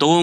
2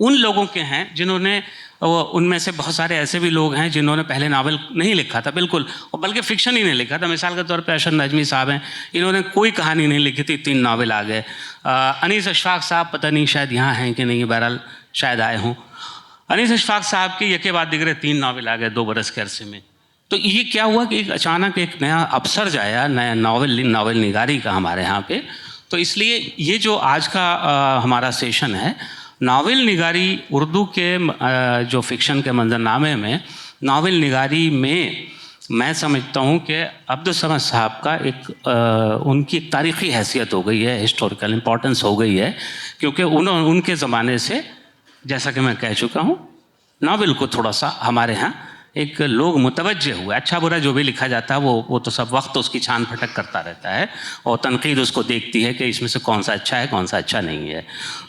ان لوگوں کے ہیں جنہوں نے ان میں سے بہت سارے ایسے بھی لوگ ہیں جنہوں نے پہلے ناول نہیں لکھا تھا بالکل، اور بلکہ فکشن ہی نہیں لکھا تھا. مثال کے طور پہ ارشد نجمی صاحب ہیں، انہوں نے کوئی کہانی نہیں لکھی تھی، 3 ناول آ گئے. انیس اشفاق صاحب پتہ نہیں شاید یہاں ہیں کہ نہیں، بہرحال شاید آئے ہوں. انیس اشفاق صاحب کی یکے بعد دیگرے 3 ناول آ گئے 2 برس کے عرصے میں. تو یہ کیا ہوا کہ ایک اچانک ایک نیا اپسرج آیا، نیا ناول نگاری کا ہمارے یہاں پہ. تو اس لیے یہ جو آج کا ہمارا سیشن ہے، ناول نگاری اردو کے جو فکشن کے منظرنامے میں ناول نگاری میں سمجھتا ہوں کہ عبدالصمد صاحب کا ایک ان کی ایک تاریخی حیثیت ہو گئی ہے، ہسٹوریکل امپورٹنس ہو گئی ہے، کیونکہ ان کے زمانے سے جیسا کہ میں کہہ چکا ہوں ناول کو تھوڑا سا ہمارے ہاں ایک لوگ متوجہ ہوئے. اچھا برا جو بھی لکھا جاتا ہے وہ تو سب وقت اس کی چھان پھٹک کرتا رہتا ہے، اور تنقید اس کو دیکھتی ہے کہ اس میں سے کون سا اچھا ہے کون سا اچھا نہیں ہے.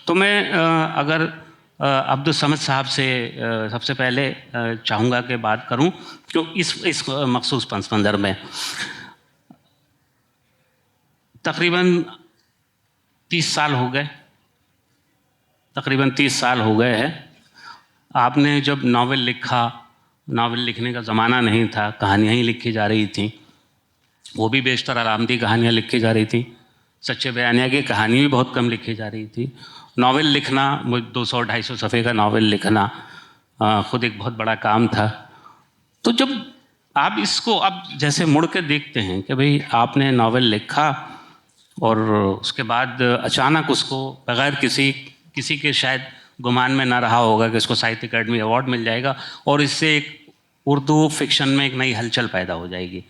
تو میں اگر عبدالصمد صاحب سے سب سے پہلے چاہوں گا کہ بات کروں، کہ اس مخصوص پس منظر میں تقریباً 30 سال ہو گئے، تقریباً 30 سال ہو گئے ہیں. آپ نے جب ناول لکھا، ناول لکھنے کا زمانہ نہیں تھا، کہانیاں ہی لکھی جا رہی تھیں، وہ بھی بیشتر علامتی کہانیاں لکھی جا رہی تھیں. سچے بیانیہ کی کہانی بھی بہت کم لکھی جا رہی تھی. ناول لکھنا 200-250 صفحے کا ناول لکھنا خود ایک بہت بڑا کام تھا. تو جب آپ اس کو اب جیسے مڑ کے دیکھتے ہیں کہ بھئی آپ نے ناول لکھا اور اس کے بعد اچانک اس کو بغیر کسی کے شاید گمان میں نہ رہا ہوگا کہ اس کو ساہتیہ اکیڈمی ایوارڈ مل جائے گا، اور اس سے ایک اردو فکشن میں ایک نئی ہلچل پیدا ہو جائے گی.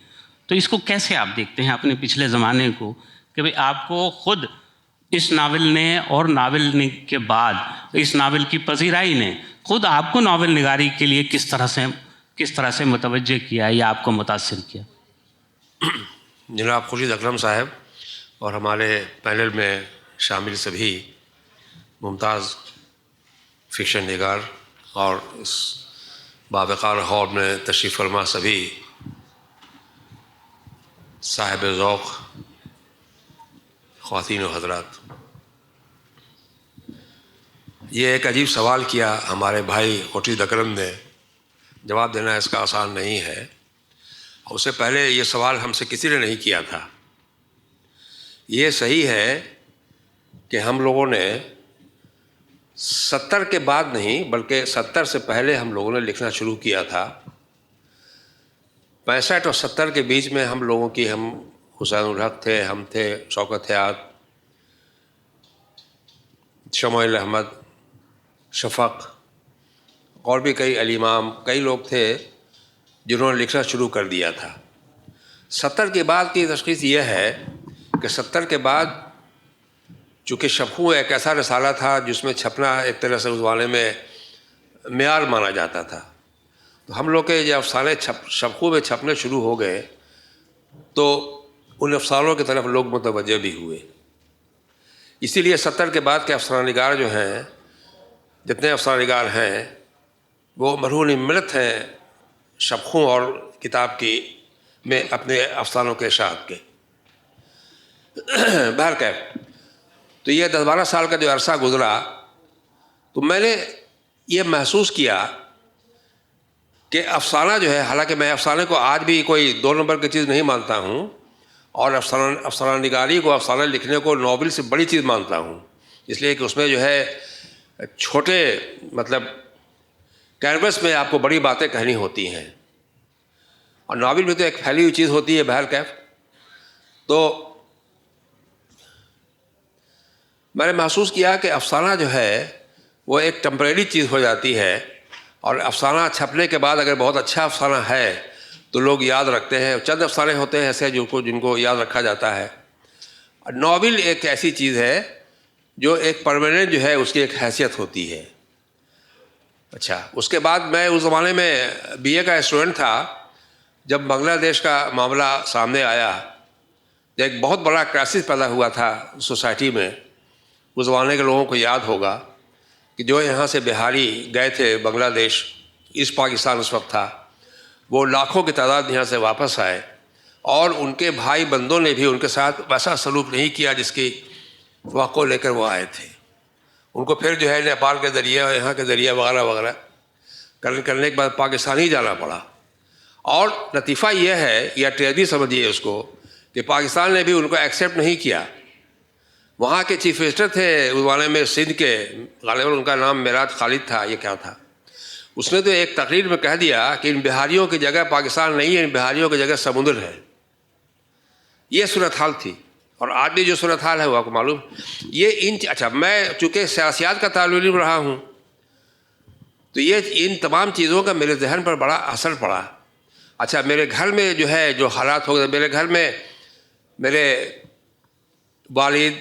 تو اس کو کیسے آپ دیکھتے ہیں اپنے پچھلے زمانے کو، کہ بھئی آپ کو خود اس ناول نے اور ناول کے بعد اس ناول کی پذیرائی نے خود آپ کو ناول نگاری کے لیے کس طرح سے متوجہ کیا یا آپ کو متاثر کیا؟ جناب خورشید اکرم صاحب اور ہمارے پینل میں شامل سبھی ممتاز فکشن نگار اور اس باوقار ہال میں تشریف فرما سبھی صاحب ذوق خواتین و حضرات، یہ ایک عجیب سوال کیا ہمارے بھائی خورشید اکرم نے. جواب دینا اس کا آسان نہیں ہے. اس سے پہلے یہ سوال ہم سے کسی نے نہیں کیا تھا. یہ صحیح ہے کہ ہم لوگوں نے 70 کے بعد نہیں بلکہ 70 سے پہلے ہم لوگوں نے لکھنا شروع کیا تھا. 65 اور 70 کے بیچ میں ہم لوگوں کی، ہم حسین الحق تھے، ہم تھے شوکت حیات، شمائل احمد، شفق، اور بھی کئی علی امام، کئی لوگ تھے جنہوں نے لکھنا شروع کر دیا تھا. 70 کے بعد کی تشخیص یہ ہے کہ 70 کے بعد چونکہ شفقو ایک ایسا رسالہ تھا جس میں چھپنا ایک طرح سے اس زمانے میں معیار مانا جاتا تھا. تو ہم لوگ کے جب افسانے شفقو میں چھپنے شروع ہو گئے تو ان افسانوں کی طرف لوگ متوجہ بھی ہوئے. اسی لیے 70 کے بعد کے افسانہ نگار جو ہیں، جتنے افسانہ نگار ہیں، وہ مرہون ملت ہیں شفقو اور کتاب کی میں اپنے افسانوں کے اشاعت کے. بہرکیف تو یہ 10-12 سال کا جو عرصہ گزرا تو میں نے یہ محسوس کیا کہ افسانہ جو ہے، حالانکہ میں افسانے کو آج بھی کوئی 2 نمبر کی چیز نہیں مانتا ہوں، اور افسانہ نگاری کو، افسانہ لکھنے کو ناول سے بڑی چیز مانتا ہوں، اس لیے کہ اس میں جو ہے چھوٹے مطلب کینوس میں آپ کو بڑی باتیں کہنی ہوتی ہیں، اور ناول میں تو ایک پھیلی ہوئی چیز ہوتی ہے. بہرکیف تو میں نے محسوس کیا کہ افسانہ جو ہے وہ ایک ٹمپریری چیز ہو جاتی ہے، اور افسانہ چھپنے کے بعد اگر بہت اچھا افسانہ ہے تو لوگ یاد رکھتے ہیں. چند افسانے ہوتے ہیں ایسے جن کو یاد رکھا جاتا ہے. ناول ایک ایسی چیز ہے جو ایک پرماننٹ جو ہے اس کی ایک حیثیت ہوتی ہے. اچھا، اس کے بعد میں اس زمانے میں BA کا اسٹوڈنٹ تھا جب بنگلہ دیش کا معاملہ سامنے آیا. ایک بہت بڑا کرائسس پیدا ہوا تھا سوسائٹی میں. اس زمانے کے لوگوں کو یاد ہوگا کہ جو یہاں سے بہاری گئے تھے بنگلہ دیش، ایسٹ پاکستان اس وقت تھا، وہ لاکھوں کی تعداد یہاں سے واپس آئے، اور ان کے بھائی بندوں نے بھی ان کے ساتھ ویسا سلوک نہیں کیا جس کی توقع لے کر وہ آئے تھے. ان کو پھر جو ہے نیپال کے ذریعے اور یہاں کے ذریعے وغیرہ وغیرہ کرنے کے بعد پاکستان ہی جانا پڑا. اور لطیفہ یہ ہے یا ٹریجڈی سمجھیے اس کو کہ پاکستان نے بھی ان کو ایکسیپٹ نہیں کیا. وہاں کے چیف منسٹر تھے اس زمانے میں سندھ کے، غالباً ان کا نام میراج خالد تھا، یہ کیا تھا، اس نے تو ایک تقریر میں کہہ دیا کہ ان بہاریوں کی جگہ پاکستان نہیں ہے، ان بہاریوں کی جگہ سمندر ہے. یہ صورتحال تھی. اور آج بھی جو صورتحال ہے وہ آپ کو معلوم. یہ اچھا، میں چونکہ سیاسیات کا طالب علم رہا ہوں تو یہ ان تمام چیزوں کا میرے ذہن پر بڑا اثر پڑا. اچھا، میرے گھر میں جو ہے جو حالات ہو گئے، میرے گھر میں میرے والد،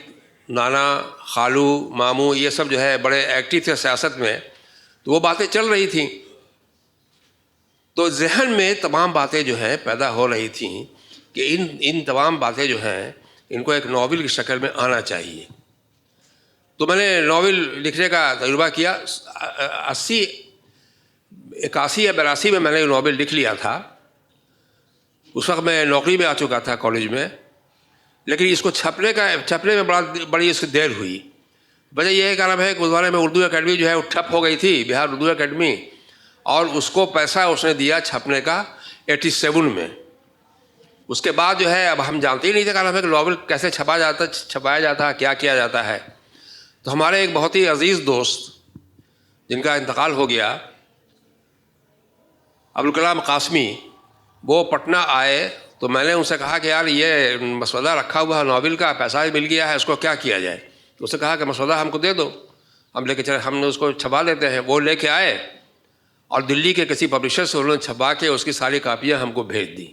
نانا، خالو، ماموں یہ سب جو ہے بڑے ایکٹیو تھے سیاست میں، تو وہ باتیں چل رہی تھیں. تو ذہن میں تمام باتیں جو ہیں پیدا ہو رہی تھیں کہ ان تمام باتیں جو ہیں ان کو ایک ناول کی شکل میں آنا چاہیے. تو میں نے ناول لکھنے کا تجربہ کیا. 81 یا 82 میں نے ناول لکھ لیا تھا. اس وقت میں نوکری میں آ چکا تھا کالج میں، لیکن اس کو چھپنے میں بڑی اس کی دیر ہوئی. وجہ یہ ہے کارن ہے کہ اس بارے میں اردو اکیڈمی جو ہے وہ ٹھپ ہو گئی تھی، بہار اردو اکیڈمی، اور اس کو پیسہ اس نے دیا چھپنے کا 87 میں. اس کے بعد جو ہے اب ہم جانتے ہی نہیں تھے کارن ہے کہ ناول کیسے چھپایا جاتا ہے، کیا کیا جاتا ہے. تو ہمارے ایک بہت ہی عزیز دوست جن کا انتقال ہو گیا، ابوالکلام قاسمی، وہ پٹنہ آئے. تو میں نے ان سے کہا کہ یار یہ مسودہ رکھا ہوا ہے ناول کا، پیسہ بھی مل گیا ہے، اس کو کیا کیا جائے. تو اس نے کہا کہ مسودہ ہم کو دے دو، ہم لے کے چلے، ہم نے اس کو چھپا لیتے ہیں. وہ لے کے آئے اور دلی کے کسی پبلشر سے انہوں نے چھپا کے اس کی ساری کاپیاں ہم کو بھیج دی.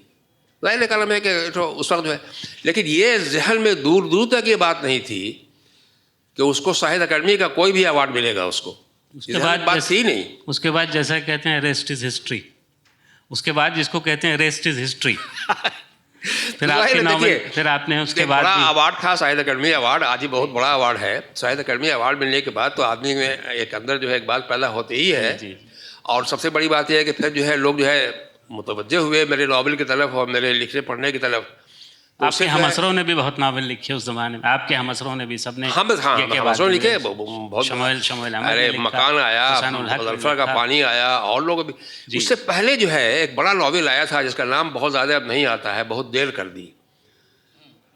ظاہر کلام ہے کہ اس وقت جو ہے، لیکن یہ ذہن میں دور دور تک یہ بات نہیں تھی کہ اس کو ساہتیہ اکیڈمی کا کوئی بھی ایوارڈ ملے گا. اس کو اس کے بعد بات تھی نہیں. اس کے بعد جیسا کہتے ہیں ریسٹ از ہسٹری، اس کے بعد جس کو کہتے ہیں ریسٹ از ہسٹری. پھر آپ نے اس کے بعد بڑا ایوارڈ تھا ساہتیہ اکیڈمی ایوارڈ، آج ہی بہت بڑا ایوارڈ ہے. ساہتیہ اکیڈمی ایوارڈ ملنے کے بعد تو آدمی میں ایک اندر جو ہے ایک بات پیدا ہوتی ہی ہے. اور سب سے بڑی بات یہ ہے کہ پھر جو ہے لوگ جو ہے متوجہ ہوئے میرے ناول کی طرف اور میرے لکھنے پڑھنے کی طرف. آپ کے ہم اثروں نے بھی بہت ناول لکھے اس زمانے میں، آپ کے ہم اثروں نے بھی سب نے ہم اثروں لکھے بہت. شمویل ارے مکان آیا، مظفر کا پانی آیا، اور لوگ بھی. اس سے پہلے جو ہے ایک بڑا ناول آیا تھا جس کا نام بہت زیادہ اب نہیں آتا ہے، بہت دیر کر دی.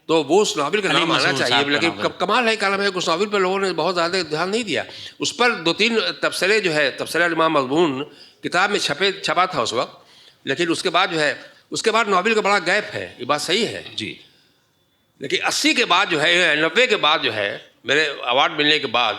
تو وہ اس ناول کا نام آنا چاہیے، لیکن کمال ہے کلام ہے کہ اس ناول پہ لوگوں نے بہت زیادہ دھیان نہیں دیا. اس پر 2-3 تبصرے جو ہے، تبصرہ امام مضمون کتاب میں چھپا تھا اس وقت، لیکن اس کے بعد جو ہے اس کے بعد ناول کا بڑا گیپ ہے. یہ بات صحیح ہے جی. لیکن 80 کے بعد جو ہے 90 کے بعد جو ہے میرے ایوارڈ ملنے کے بعد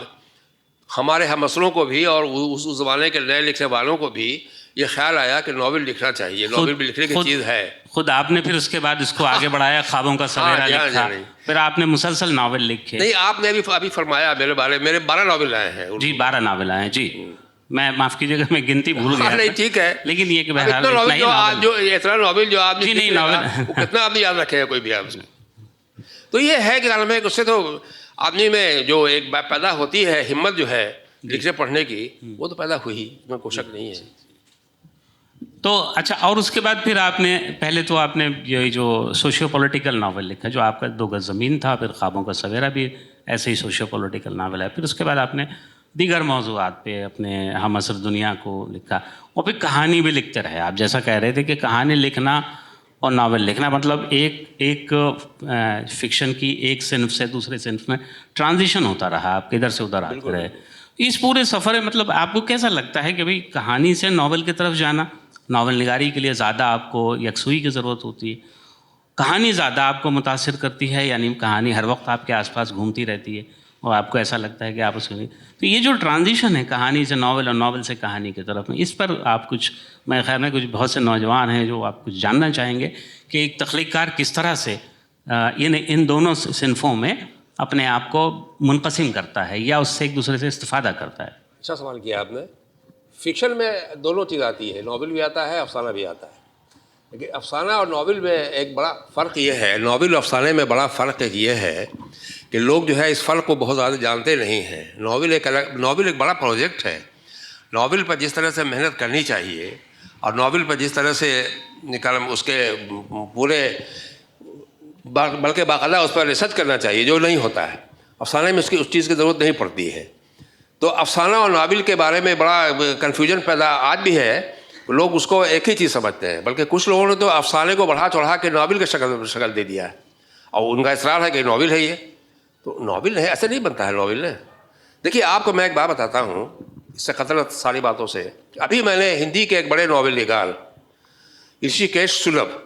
ہمارے ہم اثروں کو بھی اور اس زمانے کے نئے لکھنے والوں کو بھی یہ خیال آیا کہ ناول لکھنا چاہیے. ناول بھی لکھنے کی چیز ہے. خود آپ نے پھر اس کے بعد اس کو آگے بڑھایا، خوابوں کا سویرا لکھا، پھر آپ نے مسلسل ناول لکھے. نہیں، آپ نے ابھی فرمایا میرے بارے، میرے 12 ناول آئے ہیں. جی 12 ناول آئے ہیں. جی میں معاف کیجیے گا، میں گنتی بھول گیا. نہیں ٹھیک ہے، لیکن یہ کہ اتنا ناول جو آپ جی نہیں ناول کتنا آدمی یاد رکھے گا کوئی بھی آپ. تو یہ ہے کہ عالم ہے کہ اس سے تو آدمی میں جو ایک بات پیدا ہوتی ہے، ہمت جو ہے لکھنے پڑھنے کی، وہ تو پیدا ہوئی، اس میں کوئی شک نہیں ہے. تو اچھا، اور اس کے بعد پھر آپ نے پہلے تو آپ نے یہ جو سوشیو پولیٹیکل ناول لکھا جو آپ کا 2 گز زمین تھا، پھر خوابوں کا سویرا بھی ایسے ہی سوشیو پولیٹیکل ناول ہے. پھر اس کے بعد آپ نے دیگر موضوعات پہ اپنے ہم عصر دنیا کو لکھا، اور پھر کہانی بھی لکھتے رہے. آپ جیسا کہہ رہے تھے کہ کہانی لکھنا اور ناول لکھنا مطلب ایک فکشن کی ایک صنف سے دوسرے صنف میں ٹرانزیشن ہوتا رہا، آپ ادھر سے ادھر آتے رہے. اس پورے سفر مطلب آپ کو کیسا لگتا ہے کہ بھئی کہانی سے ناول کی طرف جانا، ناول نگاری کے لیے زیادہ آپ کو یکسوئی کی ضرورت ہوتی ہے، کہانی زیادہ آپ کو متاثر کرتی ہے، یعنی کہانی ہر وقت آپ کے آس پاس گھومتی رہتی ہے اور آپ کو ایسا لگتا ہے کہ آپ اس میں، تو یہ جو ٹرانزیشن ہے کہانی سے ناول اور ناول سے کہانی کی طرف میں، اس پر آپ کچھ، میں خیال میں کچھ بہت سے نوجوان ہیں جو آپ کچھ جاننا چاہیں گے کہ ایک تخلیق کار کس طرح سے ان دونوں صنفوں میں اپنے آپ کو منقسم کرتا ہے یا اس سے ایک دوسرے سے استفادہ کرتا ہے. اچھا سوال کیا آپ نے. فکشن میں دونوں چیز آتی ہے، ناول بھی آتا ہے، افسانہ بھی آتا ہے. لیکن افسانہ اور ناول میں ایک بڑا فرق یہ ہے، ناول اور افسانے میں بڑا فرق یہ ہے کہ لوگ جو ہے اس فرق کو بہت زیادہ جانتے نہیں ہیں. ناول ایک بڑا پروجیکٹ ہے. ناول پر جس طرح سے محنت کرنی چاہیے اور ناول پر جس طرح سے اس کے پورے بلکہ باقاعدہ اس پر ریسرچ کرنا چاہیے، جو نہیں ہوتا ہے. افسانے میں اس چیز کی ضرورت نہیں پڑتی ہے. تو افسانہ اور ناول کے بارے میں بڑا کنفیوژن پیدا آج بھی ہے. لوگ اس کو ایک ہی چیز سمجھتے ہیں, بلکہ کچھ لوگوں نے تو افسانے کو بڑھا چڑھا کے ناول کی شکل دے دیا ہے, اور ان کا اصرار ہے کہ ناول ہے یہ. تو ناول ہے, ایسے نہیں بنتا ہے ناول نے. دیکھیے آپ کو میں ایک بات بتاتا ہوں, اس سے قطع ساری باتوں سے. ابھی میں نے ہندی کے ایک بڑے ناول نگار رشیکیش سلبھ,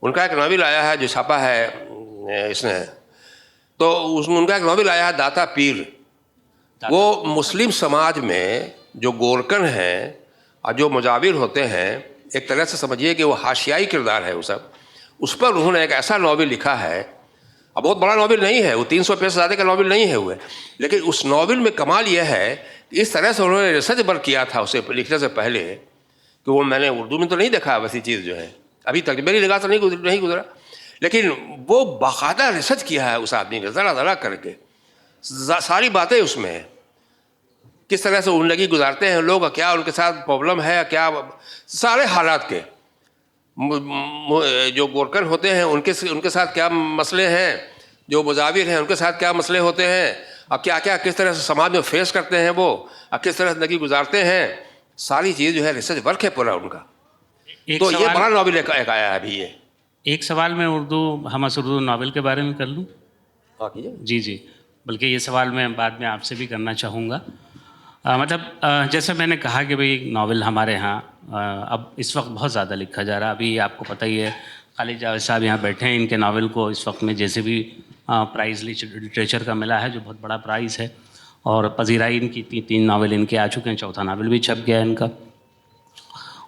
ان کا ایک ناول آیا ہے جو چھاپا ہے اس نے, تو ان کا ایک ناول آیا ہے داتا پیر. وہ مسلم سماج میں جو گورکن ہیں اور جو مجاور ہوتے ہیں, ایک طرح سے سمجھیے کہ وہ حاشیائی کردار ہے وہ سب, اس پر انہوں نے ایک ایسا ناول لکھا ہے. اب بہت بڑا ناول نہیں ہے وہ, 300 پیج سے زیادہ کا ناول نہیں ہے وہ, لیکن اس ناول میں کمال یہ ہے کہ اس طرح سے انہوں نے ریسرچ ورک کیا تھا اسے لکھنے سے پہلے, کہ وہ میں نے اردو میں تو نہیں دیکھا ویسی چیز جو ہے, ابھی تک میری نگاہ سے نہیں گزرا, لیکن وہ باقاعدہ ریسرچ کیا ہے اس آدمی نے ذرا ذرا کر کے. ساری باتیں اس میں ہیں, کس طرح سے زندگی گزارتے ہیں لوگ, کیا ان کے ساتھ پرابلم ہے, کیا سارے حالات کے, جو گورکن ہوتے ہیں ان کے ساتھ کیا مسئلے ہیں, جو مجاور ہیں ان کے ساتھ کیا مسئلے ہوتے ہیں, اور کیا کیا کس طرح سے سماج میں فیس کرتے ہیں وہ, اور کس طرح زندگی گزارتے ہیں. ساری چیز جو ہے ریسرچ ورک ہے پورا ان کا. تو یہ بڑا ناول ایک آیا ہے ابھی. یہ ایک سوال میں اردو ناول کے بارے میں کر لوں. جی, بلکہ یہ سوال میں بعد میں آپ سے بھی کرنا چاہوں گا. مطلب جیسے میں نے کہا کہ بھئی ناول ہمارے ہاں اب اس وقت بہت زیادہ لکھا جا رہا ہے. ابھی آپ کو پتہ ہی ہے خالد جاوید صاحب یہاں بیٹھے ہیں, ان کے ناول کو اس وقت میں جیسے بھی پرائز لٹریچر کا ملا ہے جو بہت بڑا پرائز ہے, اور پذیرائی ان کی 3 ناول ان کے آ چکے ہیں, 4تھا ناول بھی چھپ گیا ہے ان کا.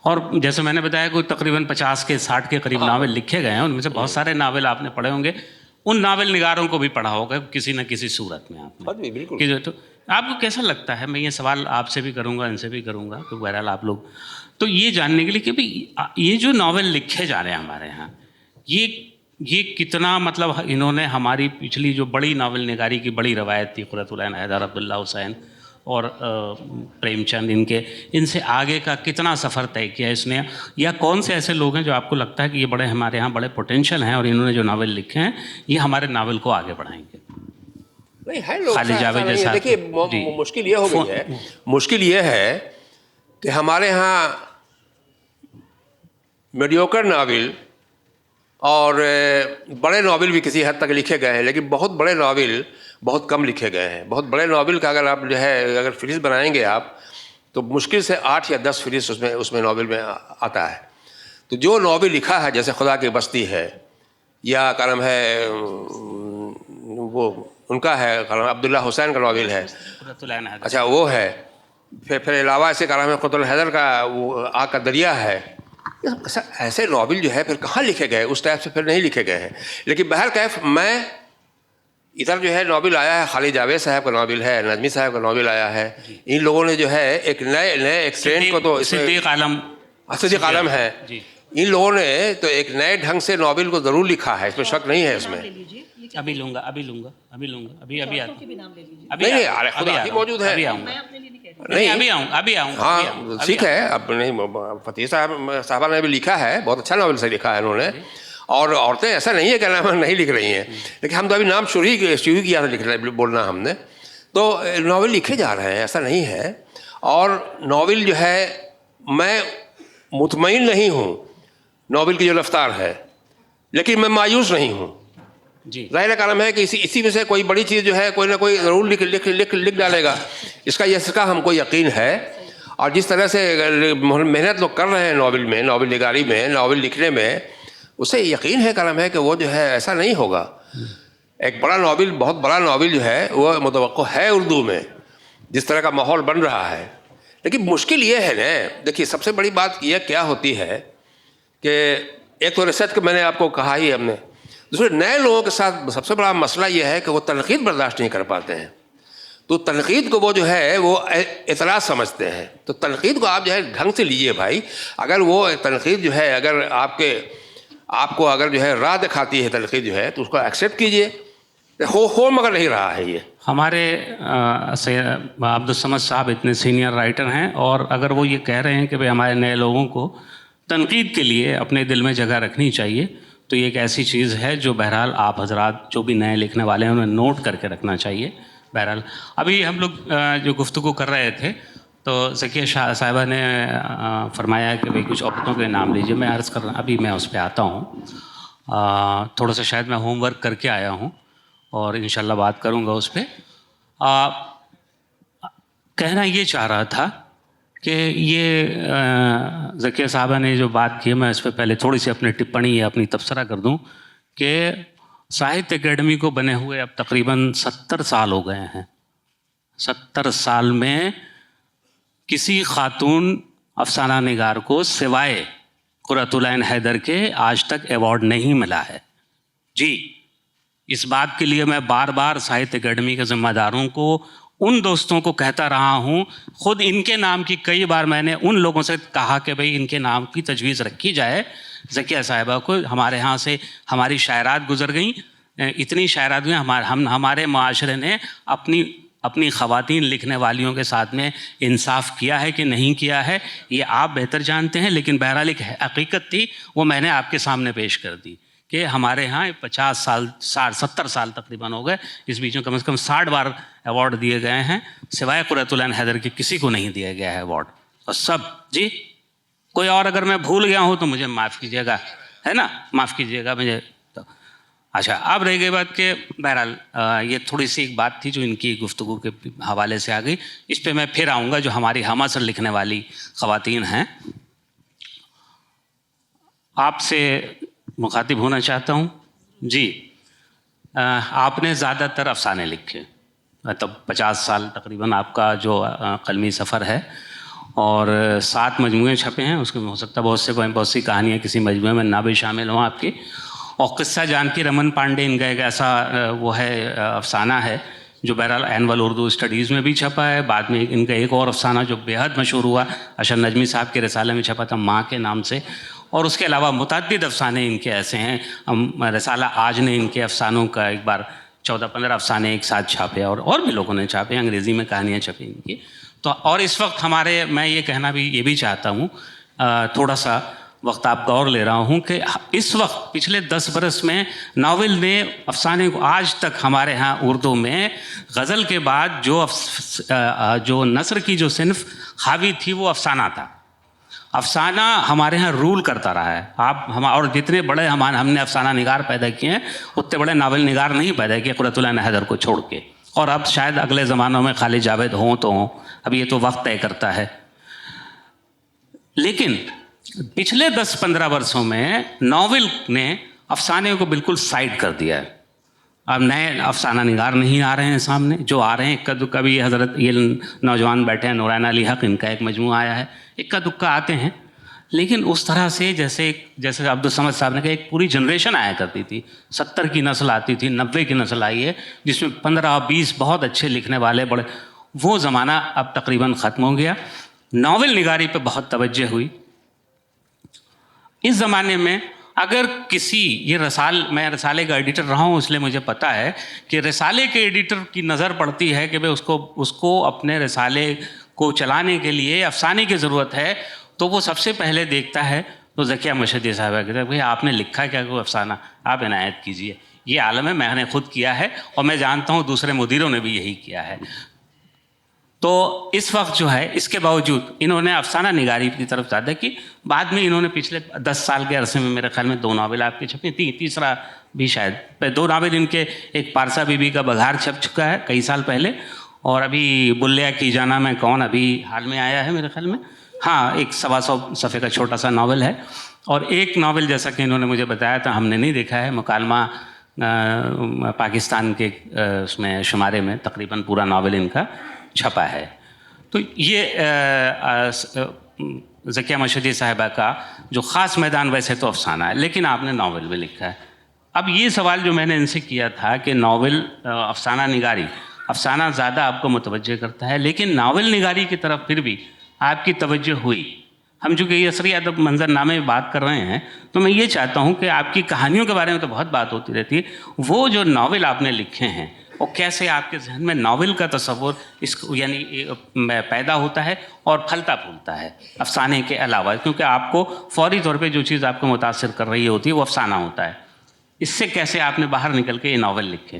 اور جیسے میں نے بتایا کہ تقریباً 50 کے 60 کے قریب ناول لکھے گئے ہیں, ان میں سے بہت سارے ناول آپ نے پڑھے ہوں گے, ان ناول نگاروں کو بھی پڑھا ہوگا کسی نہ کسی صورت میں آپ نے. بالکل. تو آپ کو کیسا لگتا ہے, میں یہ سوال آپ سے بھی کروں گا, ان سے بھی کروں گا, تو بہرحال آپ لوگ تو یہ جاننے کے لیے کہ بھئی یہ جو ناول لکھے جا رہے ہیں ہمارے یہاں, یہ کتنا مطلب انہوں نے ہماری پچھلی جو بڑی ناول نگاری کی بڑی روایت تھی, قرۃ العین حیدر عبداللہ حسین اور پریم چند, ان سے آگے کا کتنا سفر طے کیا اس نے, یا کون سے ایسے لوگ ہیں جو آپ کو لگتا ہے کہ یہ بڑے ہمارے یہاں بڑے پوٹینشیل ہیں اور انہوں نے جو ناول لکھے ہیں یہ ہمارے ناول کو آگے بڑھائیں گے؟ نہیں ہے لوگ, خالد جاوید جیسا. دیکھیے مشکل یہ ہو گئی ہے, مشکل یہ ہے کہ ہمارے ہاں میڈیوکر ناول اور بڑے ناول بھی کسی حد تک لکھے گئے ہیں, لیکن بہت بڑے ناول بہت کم لکھے گئے ہیں. بہت بڑے ناول کا اگر آپ جو ہے اگر فہرست بنائیں گے آپ, تو مشکل سے 8 یا 10 فہرست اس میں ناول میں آتا ہے. تو جو ناول لکھا ہے جیسے خدا کی بستی ہے, یا کا نام ہے وہ ان کا ہے عبداللہ حسین کا ناول ہے, اچھا وہ ہے, پھر علاوہ ایسے کا نام ہے قرۃ الحیدر کا وہ آگ کا دریا ہے. ایسے ناول جو ہے پھر کہاں لکھے گئے, اس ٹائپ سے پھر نہیں لکھے گئے ہیں. لیکن بہرکیف میں ادھر جو ہے ناول آیا ہے, خالد جاوید صاحب کا ناول ہے, نظمی صاحب کا ناول آیا ہے. ان لوگوں نے جو ہے ایک نئے ایک ٹرینڈ کو, تو صدیق عالم ہے, ان لوگوں نے تو ایک نئے ڈھنگ سے ناول کو ضرور لکھا ہے, اس میں شک نہیں ہے. اس میں ابھی لوں گا ابھی خدا ہی موجود ہے. ابھی آؤں. ہاں ٹھیک ہے, اب نہیں فتح صاحبہ نے بھی لکھا ہے, بہت اچھا ناول سے لکھا ہے انہوں نے. اور عورتیں ایسا نہیں ہے کہ نام نہیں لکھ رہی ہیں, لیکن ہم تو ابھی نام شروع کیا تھا بولنا ہم نے. تو ناول لکھے جا رہے ہیں, ایسا نہیں ہے. اور ناول جو ہے میں مطمئن نہیں ہوں ناول کی جو رفتار ہے, لیکن میں مایوس نہیں ہوں. ظاہر کارم ہے کہ اسی میں سے کوئی بڑی چیز جو ہے کوئی نہ کوئی ضرور لکھ ڈالے گا, اس کا ہم کو یقین ہے. اور جس طرح سے محنت لوگ کر رہے ہیں ناول میں, ناول نگاری میں, ناول لکھنے میں, اسے یقین ہے کارم ہے کہ وہ جو ہے ایسا نہیں ہوگا. ایک بڑا ناول, بہت بڑا ناول جو ہے وہ متوقع ہے اردو میں, جس طرح کا ماحول بن رہا ہے. لیکن مشکل یہ ہے نا, دیکھیے سب سے بڑی بات یہ کیا ہوتی ہے کہ ایک تو ریسرچ میں نے آپ کو کہا ہی ہم نے, دوسرے نئے لوگوں کے ساتھ سب سے بڑا مسئلہ یہ ہے کہ وہ تنقید برداشت نہیں کر پاتے ہیں. تو تنقید کو وہ جو ہے وہ اعتراض سمجھتے ہیں. تو تنقید کو آپ جو ہے ڈھنگ سے لیجئے بھائی. اگر وہ تنقید جو ہے اگر آپ کو اگر جو ہے راہ دکھاتی ہے تنقید جو ہے, تو اس کو ایکسیپٹ کیجئے. ہو مگر نہیں رہا ہے. یہ ہمارے عبدالصمد صاحب اتنے سینئر رائٹر ہیں, اور اگر وہ یہ کہہ رہے ہیں کہ بھائی ہمارے نئے لوگوں کو تنقید کے لیے اپنے دل میں جگہ رکھنی چاہیے, تو یہ ایک ایسی چیز ہے جو بہرحال آپ حضرات جو بھی نئے لکھنے والے ہیں انہیں نوٹ کر کے رکھنا چاہیے. بہرحال ابھی ہم لوگ جو گفتگو کر رہے تھے تو ذکیہ صاحبہ نے فرمایا کہ بھئی کچھ عورتوں کے نام لیجیے. میں عرض کر رہا ابھی میں اس پہ آتا ہوں. تھوڑا سا شاید میں ہوم ورک کر کے آیا ہوں اور انشاءاللہ بات کروں گا اس پہ. کہنا یہ چاہ رہا تھا کہ یہ ذکیہ صاحبہ نے جو بات کی ہے میں اس پہ پہلے تھوڑی سی اپنی ٹپڑی یا اپنی تبصرہ کر دوں کہ ساہتیہ اکیڈمی کو بنے ہوئے اب تقریباً 70 سال ہو گئے ہیں. 70 سال میں کسی خاتون افسانہ نگار کو سوائے قرۃ العین حیدر کے آج تک ایوارڈ نہیں ملا ہے. جی اس بات کے لیے میں بار بار ساہتیہ اکیڈمی کے ذمہ داروں کو ان دوستوں کو کہتا رہا ہوں. خود ان کے نام کی کئی بار میں نے ان لوگوں سے کہا کہ بھئی ان کے نام کی تجویز رکھی جائے. ذکیہ صاحبہ کو ہمارے ہاں سے ہماری شاعرات گزر گئیں, اتنی شاعرات ہوئیں. ہمارے معاشرے نے اپنی خواتین لکھنے والیوں کے ساتھ میں انصاف کیا ہے کہ نہیں کیا ہے یہ آپ بہتر جانتے ہیں, لیکن بہرحال ایک حقیقت تھی وہ میں نے آپ کے سامنے پیش کر دی کہ ہمارے ہاں 50 سال 70 سال تقریباً ہو گئے, اس بیچ میں کم سے کم 60 بار ایوارڈ دیے گئے ہیں, سوائے قرۃ العین حیدر کے کسی کو نہیں دیا گیا ہے ایوارڈ. اور سب جی کوئی اور اگر میں بھول گیا ہوں تو مجھے معاف کیجیے گا, ہے نا, معاف کیجیے گا مجھے. اچھا اب رہ گئی بات کہ بہرحال یہ تھوڑی سی ایک بات تھی جو ان کی گفتگو کے حوالے سے آ گئی. اس پہ میں پھر آؤں گا جو ہماری ہم عصر لکھنے والی خواتین ہیں. آپ سے مخاطب ہونا چاہتا ہوں. جی آپ نے زیادہ تر افسانے لکھے, مطلب 50 سال تقریباً آپ کا جو قلمی سفر ہے, اور 7 مجموعے چھپے ہیں. اس میں ہو سکتا ہے بہت سی کہانیاں کسی مجموعے میں نہ بھی شامل ہوں آپ کی. اور قصہ جانکی رمن پانڈے ان کا ایک ایسا وہ ہے افسانہ ہے جو بہرحال اینول اردو اسٹڈیز میں بھی چھپا ہے. بعد میں ان کا ایک اور افسانہ جو بیحد مشہور ہوا اشر نجمی صاحب کے رسالے میں چھپا تھا ماں کے نام سے. اور اس کے علاوہ متعدد افسانے ان کے ایسے ہیں. رسالہ آج نے ان کے افسانوں کا ایک بار 14-15 افسانے ایک ساتھ چھاپے, اور بھی لوگوں نے چھاپے, انگریزی میں کہانیاں چھپی ان کی. تو اور اس وقت میں یہ کہنا بھی یہ بھی چاہتا ہوں, تھوڑا سا وقت آپ کا اور لے رہا ہوں, کہ اس وقت پچھلے 10 برس میں ناول نے افسانے کو آج تک ہمارے ہاں اردو میں غزل کے بعد جو نثر کی جو صنف حاوی تھی وہ افسانہ تھا. افسانہ ہمارے ہاں رول کرتا رہا ہے. اور جتنے بڑے ہم نے افسانہ نگار پیدا کیے ہیں اتنے بڑے ناول نگار نہیں پیدا کیے قرۃ العین حیدر کو چھوڑ کے. اور اب شاید اگلے زمانوں میں خالد جاوید ہوں تو ہوں, اب یہ تو وقت طے کرتا ہے. لیکن پچھلے 10-15 برسوں میں ناول نے افسانے کو بالکل سائڈ کر دیا ہے. اب نئے افسانہ نگار نہیں آ رہے ہیں سامنے, جو آ رہے ہیں اکا دکا بھی حضرت یہ نوجوان بیٹھے ہیں نورین علی حق, ان کا ایک مجموعہ آیا ہے, اکا دکا آتے ہیں. لیکن اس طرح سے جیسے عبدالصمد صاحب نے کہا ایک پوری جنریشن آیا کرتی تھی. 70 کی نسل آتی تھی, 90 کی نسل آئی ہے جس میں 15-20 بہت اچھے لکھنے والے بڑے. وہ زمانہ اب تقریباً ختم ہو گیا. ناول نگاری پہ بہت توجہ ہوئی. اس زمانے میں اگر میں رسالے کا ایڈیٹر رہا ہوں, اس لیے مجھے پتہ ہے کہ رسالے کے ایڈیٹر کی نظر پڑتی ہے کہ بھئی اس کو اپنے رسالے کو چلانے کے لیے افسانے کی ضرورت ہے, تو وہ سب سے پہلے دیکھتا ہے تو ذکیہ مشہدی صاحبہ کہتے ہیں بھئی آپ نے لکھا کیا کوئی افسانہ, آپ عنایت کیجیے. یہ عالم ہے, میں نے خود کیا ہے اور میں جانتا ہوں دوسرے مدیروں نے بھی یہی کیا ہے. تو اس وقت جو ہے اس کے باوجود انہوں نے افسانہ نگاری کی طرف زیادہ کی. بعد میں انہوں نے پچھلے 10 سال کے عرصے میں میرے خیال میں 2 ناول آپ کے چھپے, تیسرا بھی شاید 2 ناول ان کے, ایک پارسا بی بی کا بگھار چھپ چکا ہے کئی سال پہلے, اور ابھی بلیہ کی جانا میں کون ابھی حال میں آیا ہے میرے خیال میں, ہاں ایک 125 صفحے کا چھوٹا سا ناول ہے. اور ایک ناول جیسا کہ انہوں نے مجھے بتایا تھا ہم نے نہیں دیکھا ہے, مکالمہ پاکستان کے اس میں شمارے میں تقریباً پورا ناول ان کا چھپا ہے. تو یہ ذکیہ مشہدی صاحبہ کا جو خاص میدان ویسے تو افسانہ ہے, لیکن آپ نے ناول بھی لکھا ہے. اب یہ سوال جو میں نے ان سے کیا تھا کہ ناول افسانہ نگاری, افسانہ زیادہ آپ کو متوجہ کرتا ہے, لیکن ناول نگاری کی طرف پھر بھی آپ کی توجہ ہوئی. ہم چونکہ یہ عصری ادب منظر نامے میں بات کر رہے ہیں تو میں یہ چاہتا ہوں کہ آپ کی کہانیوں کے بارے میں تو بہت بات ہوتی رہتی ہے, وہ جو ناول آپ نے لکھے ہیں اور کیسے آپ کے ذہن میں ناول کا تصور یعنی پیدا ہوتا ہے اور پھلتا پھولتا ہے افسانے کے علاوہ, کیونکہ آپ کو فوری طور پہ جو چیز آپ کو متاثر کر رہی ہوتی ہے وہ افسانہ ہوتا ہے. اس سے کیسے آپ نے باہر نکل کے یہ ناول لکھے؟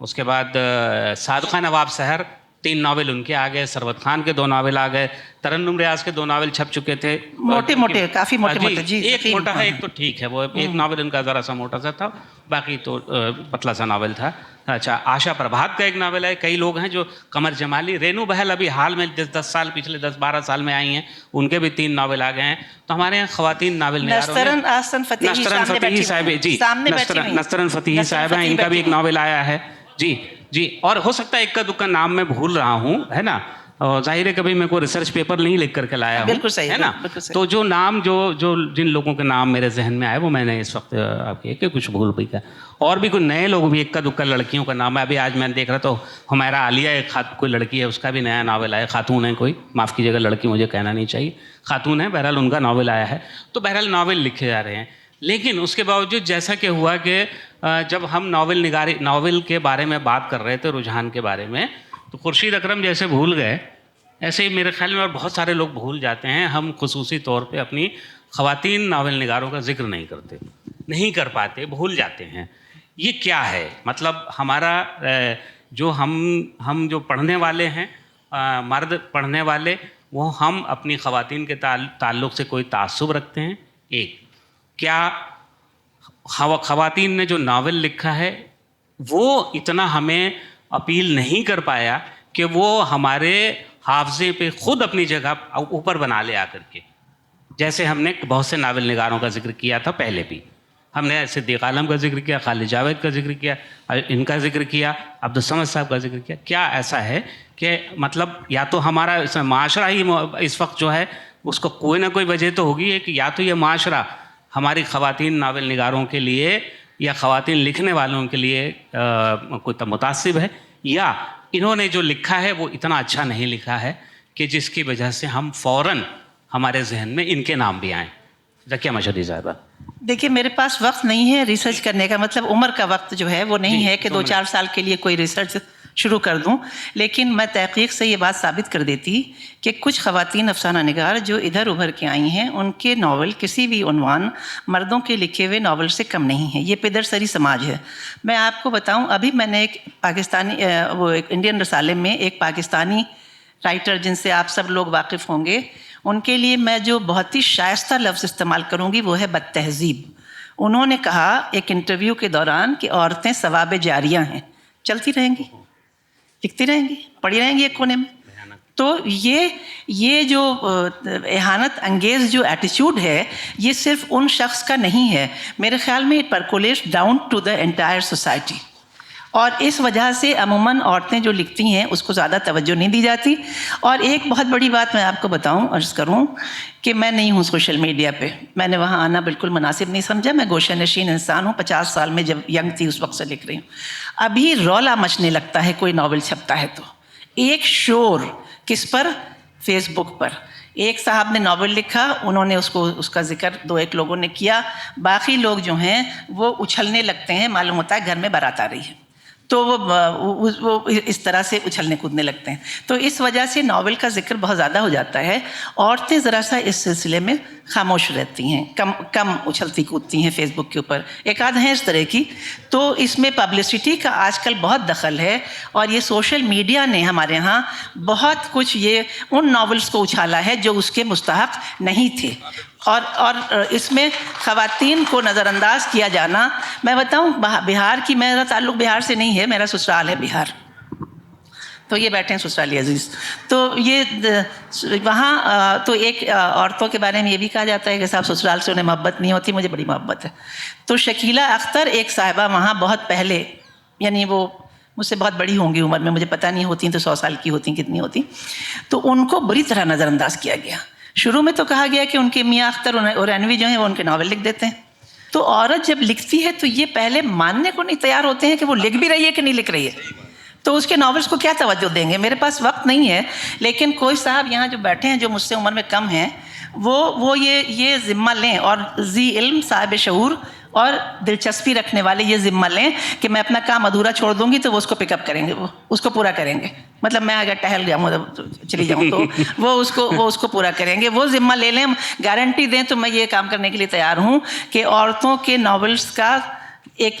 اس کے بعد صادقہ نواب سحر 3 ناول ان کے آ گئے, سروت خان کے 2 ناول آ گئے, ترنم ریاض کے 2 ناول چھپ چکے تھے, موٹے موٹے, کافی موٹے موٹے. جی, ایک موٹا ہے, ایک تو ٹھیک ہے, وہ ایک ناول ان کا ذرا سا موٹا سا تھا, باقی تو پتلا سا ناول تھا. اچھا, آشا پربھات کا ایک ناول ہے. کئی لوگ ہیں جو, قمر جمالی, رینو بہل ابھی حال میں 10 سال, پچھلے 10-12 سال میں آئی ہیں, ان کے بھی 3 ناول آ گئے ہیں. تو ہمارے یہاں خواتین ناول نگاروں میں نسترن فتیحی صاحب, جی نسترن فتیحی صاحب ہیں, ان کا بھی ایک ناول آیا ہے. جی جی, اور ہو سکتا ہے اکا دکا نام میں بھول رہا ہوں, ہے نا, اور ظاہر ہے کبھی میں کوئی ریسرچ پیپر نہیں لکھ کر کے لایا ہوں, بالکل صحیح ہے نا. تو جو نام جو جن لوگوں کے نام میرے ذہن میں آئے وہ میں نے اس وقت آپ کے کہ کچھ بھول بھی گیا. اور بھی کوئی نئے لوگ بھی, اکا دکا لڑکیوں کا نام ہے. ابھی آج میں دیکھ رہا تو ہمیرا عالیہ ایک کوئی لڑکی ہے, اس کا بھی نیا ناول آیا, خاتون ہے کوئی, معاف کیجیے گا لڑکی مجھے کہنا نہیں چاہیے, خاتون ہے, بہرحال ان کا ناول آیا ہے. تو بہرحال ناول لکھے جا رہے ہیں. لیکن اس کے باوجود جیسا کہ ہوا کہ جب ہم ناول کے بارے میں بات کر رہے تھے, رجحان کے بارے میں, تو خورشید اکرم جیسے بھول گئے, ایسے ہی میرے خیال میں اور بہت سارے لوگ بھول جاتے ہیں. ہم خصوصی طور پہ اپنی خواتین ناول نگاروں کا ذکر نہیں کر پاتے, بھول جاتے ہیں. یہ کیا ہے مطلب؟ ہمارا جو ہم جو پڑھنے والے ہیں, مرد پڑھنے والے, وہ ہم اپنی خواتین کے تعلق سے کوئی تعصب رکھتے ہیں. ایک, کیا خواتین نے جو ناول لکھا ہے وہ اتنا ہمیں اپیل نہیں کر پایا کہ وہ ہمارے حافظے پہ خود اپنی جگہ اوپر بنا لے آ کر کے. جیسے ہم نے بہت سے ناول نگاروں کا ذکر کیا تھا پہلے بھی, ہم نے صدیق عالم کا ذکر کیا, خالد جاوید کا ذکر کیا, ان کا ذکر کیا, عبدالصمد صاحب کا ذکر کیا. کیا ایسا ہے کہ مطلب یا تو ہمارا معاشرہ ہی اس وقت جو ہے اس کو کوئی نہ کوئی وجہ تو ہوگی ہے کہ یا تو یہ معاشرہ ہماری خواتین ناول نگاروں کے لیے یا خواتین لکھنے والوں کے لیے کوئی متعصب ہے, یا انہوں نے جو لکھا ہے وہ اتنا اچھا نہیں لکھا ہے کہ جس کی وجہ سے ہم فوراً ہمارے ذہن میں ان کے نام بھی آئیں. ذکیہ مشہدی صاحبہ, دیکھیے میرے پاس وقت نہیں ہے ریسرچ کرنے کا, مطلب عمر کا وقت جو ہے وہ نہیں ہے کہ 2-4 سال کے لیے کوئی ریسرچ شروع کر دوں. لیکن میں تحقیق سے یہ بات ثابت کر دیتی کہ کچھ خواتین افسانہ نگار جو ادھر ابھر کے آئی ہیں, ان کے ناول کسی بھی عنوان مردوں کے لکھے ہوئے ناول سے کم نہیں ہیں. یہ پدر سری سماج ہے. میں آپ کو بتاؤں, ابھی میں نے ایک پاکستانی وہ ایک انڈین رسالے میں ایک پاکستانی رائٹر جن سے آپ سب لوگ واقف ہوں گے, ان کے لیے میں جو بہت ہی شائستہ لفظ استعمال کروں گی وہ ہے بد تہذیب. انہوں نے کہا ایک انٹرویو کے دوران کہ عورتیں ثواب جاریہ ہیں, چلتی رہیں گی, لکھتی رہیں گی, پڑھی رہیں گی ایک کونے میں. تو یہ جو اہانت انگیز جو ایٹیچیوڈ ہے, یہ صرف ان شخص کا نہیں ہے. میرے خیال میں it percolates down to the entire society, اور اس وجہ سے عموماً عورتیں جو لکھتی ہیں اس کو زیادہ توجہ نہیں دی جاتی. اور ایک بہت بڑی بات میں آپ کو بتاؤں, عرض کروں کہ میں نہیں ہوں سوشل میڈیا پہ, میں نے وہاں آنا بالکل مناسب نہیں سمجھا. میں گوشہ نشین انسان ہوں, 50 سال میں جب ینگ تھی اس وقت سے لکھ رہی ہوں. ابھی رولا مچنے لگتا ہے کوئی ناول چھپتا ہے تو ایک شور, کس پر؟ فیس بک پر. ایک صاحب نے ناول لکھا, انہوں نے اس کا ذکر 2-1 لوگوں نے کیا, باقی لوگ جو ہیں وہ اچھلنے لگتے ہیں, معلوم ہوتا ہے گھر میں بارات آ رہی ہے, تو وہ اس طرح سے اچھلنے کودنے لگتے ہیں. تو اس وجہ سے ناول کا ذکر بہت زیادہ ہو جاتا ہے. عورتیں ذرا سا اس سلسلے میں خاموش رہتی ہیں, کم اچھلتی کودتی ہیں فیس بک کے اوپر. ایک آدھ ہیں اس طرح کی. تو اس میں پبلسٹی کا آج کل بہت دخل ہے, اور یہ سوشل میڈیا نے ہمارے ہاں بہت کچھ یہ ان ناولز کو اچھالا ہے جو اس کے مستحق نہیں تھے. اور اس میں خواتین کو نظر انداز کیا جانا, میں بتاؤں بہار کی, میرا تعلق بہار سے نہیں ہے, میرا سسرال ہے بہار, تو یہ بیٹھے ہیں سسرالی عزیز. تو یہ وہاں تو ایک عورتوں کے بارے میں یہ بھی کہا جاتا ہے کہ صاحب سسرال سے انہیں محبت نہیں ہوتی, مجھے بڑی محبت ہے. تو شکیلہ اختر ایک صاحبہ وہاں بہت پہلے, یعنی وہ مجھ سے بہت بڑی ہوں گی عمر میں, مجھے پتہ نہیں ہوتی تو 100 سال کی ہوتی کتنی ہوتی, تو ان کو بری طرح نظر انداز کیا گیا. شروع میں تو کہا گیا کہ ان کے میاں اختر اور انوی جو ہیں وہ ان کے ناول لکھ دیتے ہیں. تو عورت جب لکھتی ہے تو یہ پہلے ماننے کو نہیں تیار ہوتے ہیں کہ وہ لکھ بھی رہی ہے کہ نہیں لکھ رہی ہے, تو اس کے ناولز کو کیا توجہ دیں گے. میرے پاس وقت نہیں ہے, لیکن کوئی صاحب یہاں جو بیٹھے ہیں جو مجھ سے عمر میں کم ہیں, وہ یہ ذمہ لیں, اور ذی علم صاحب شعور اور دلچسپی رکھنے والے یہ ذمہ لیں کہ میں اپنا کام ادھورا چھوڑ دوں گی تو وہ اس کو پک اپ کریں گے, وہ اس کو پورا کریں گے. مطلب میں اگر ٹہل جاؤں چلی جاؤں تو وہ اس کو پورا کریں گے. وہ ذمہ لے لیں, گارنٹی دیں تو میں یہ کام کرنے کے لیے تیار ہوں کہ عورتوں کے ناولز کا ایک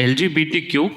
LGBTQ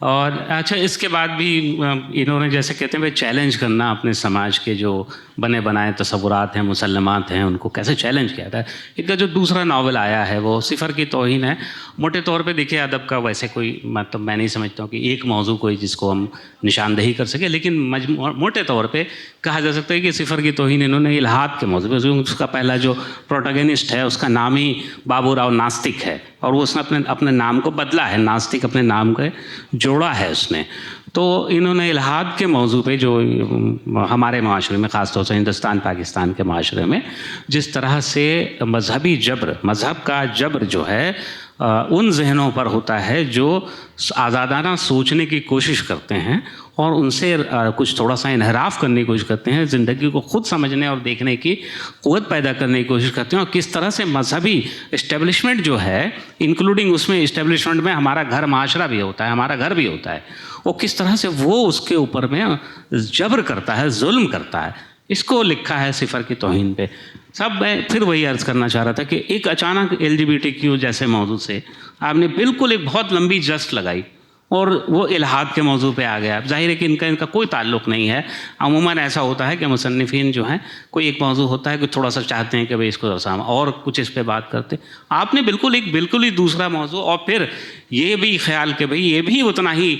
اور اچھا اس کے بعد بھی انہوں نے جیسے کہتے ہیں بھائی چیلنج کرنا اپنے سماج کے جو بنے بنائے تصورات ہیں مسلمات ہیں ان کو کیسے چیلنج کیا تھا. ان کا جو دوسرا ناول آیا ہے وہ صفر کی توہین ہے. موٹے طور پہ دیکھیے ادب کا ویسے کوئی مطلب میں نہیں سمجھتا ہوں کہ ایک موضوع کوئی جس کو ہم نشاندہی کر سکے, لیکن موٹے طور پہ کہا جا سکتا ہے کہ صفر کی توہین انہوں نے الحاد کے موضوع پہ, اس کا پہلا جو پروٹاگنسٹ ہے اس کا نام ہی بابو راؤ ناستک ہے اور وہ اس نے اپنے نام کو بدلا ہے, ناستک اپنے نام کا جوڑا ہے اس نے. تو انہوں نے الحاد کے موضوع پہ جو ہمارے معاشرے میں خاص طور سے ہندوستان پاکستان کے معاشرے میں جس طرح سے مذہبی جبر, مذہب کا جبر جو ہے ان ذہنوں پر ہوتا ہے جو آزادانہ سوچنے کی کوشش کرتے ہیں اور ان سے کچھ تھوڑا سا انحراف کرنے کی کوشش کرتے ہیں, زندگی کو خود سمجھنے اور دیکھنے کی قوت پیدا کرنے کی کوشش کرتے ہیں, اور کس طرح سے مذہبی اسٹیبلشمنٹ جو ہے انکلوڈنگ اس میں اسٹیبلشمنٹ میں ہمارا گھر معاشرہ بھی ہوتا ہے, ہمارا گھر بھی ہوتا ہے, وہ کس طرح سے وہ اس کے اوپر میں جبر کرتا ہے, ظلم کرتا ہے. اس کو لکھا ہے صفر کی توہین پہ. سب میں پھر وہی عرض کرنا چاہ رہا تھا کہ ایک اچانک LGBTQ جیسے موضوع سے آپ نے بالکل ایک بہت لمبی جسٹ لگائی اور وہ الحاد کے موضوع پہ آ گیا. اب ظاہر ہے کہ ان کا کوئی تعلق نہیں ہے. عموماً ایسا ہوتا ہے کہ مصنفین جو ہیں کوئی ایک موضوع ہوتا ہے کہ تھوڑا سا چاہتے ہیں کہ بھئی اس کو ہم اور کچھ اس پہ بات کرتے. آپ نے بالکل ہی دوسرا موضوع اور پھر یہ بھی خیال کہ بھئی یہ بھی اتنا ہی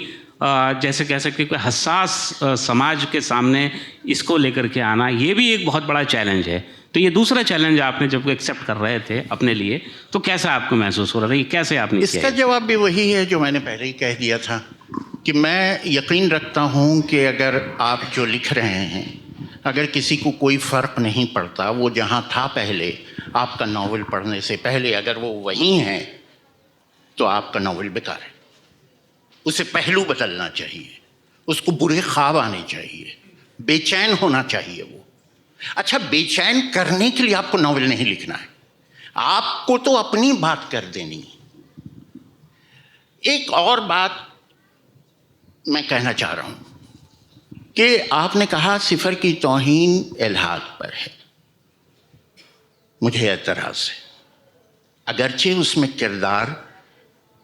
جیسے کہہ سکتے کہ حساس سماج کے سامنے اس کو لے کر کے آنا یہ بھی ایک بہت بڑا چیلنج ہے. تو یہ دوسرا چیلنج آپ نے جب ایکسیپٹ کر رہے تھے اپنے لیے تو کیسا آپ کو محسوس ہو رہا تھا, کیسے آپ نے اس کا جواب بھی وہی ہے جو میں نے پہلے ہی کہہ دیا تھا کہ میں یقین رکھتا ہوں کہ اگر آپ جو لکھ رہے ہیں اگر کسی کو کوئی فرق نہیں پڑتا, وہ جہاں تھا پہلے آپ کا ناول پڑھنے سے پہلے اگر وہ وہیں ہیں تو آپ کا ناول بیکار ہے. اسے پہلو بدلنا چاہیے, اس کو برے خواب آنے چاہیے, بے چین ہونا چاہیے. وہ اچھا بے چین کرنے کے لیے آپ کو ناول نہیں لکھنا ہے, آپ کو تو اپنی بات کر دینی ہے. ایک اور بات میں کہنا چاہ رہا ہوں کہ آپ نے کہا صفر کی توہین الحاد پر ہے. مجھے اعتراض ہے, اگرچہ اس میں کردار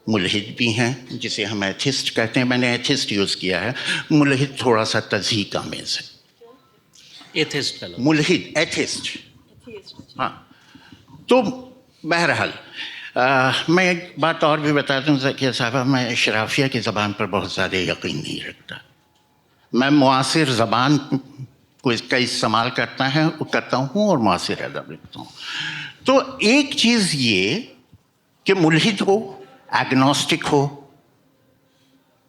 ملحد بھی ہیں جسے ہم ایتھسٹ کہتے ہیں, میں نے ایتھسٹ یوز کیا ہے, ملحد تھوڑا سا تضحیک آمیز ہے. ملحد ایتھسٹ, ہاں. تو بہرحال میں ایک بات اور بھی بتاتا ہوں ذکیہ صاحبہ, میں اشرافیہ کی زبان پر بہت زیادہ یقین نہیں رکھتا. میں معاصر زبان کو اس کا استعمال کرتا ہوں اور معاصر ادب لکھتا ہوں. تو ایک چیز یہ کہ ملحد ہو, ایگنوسٹک ہو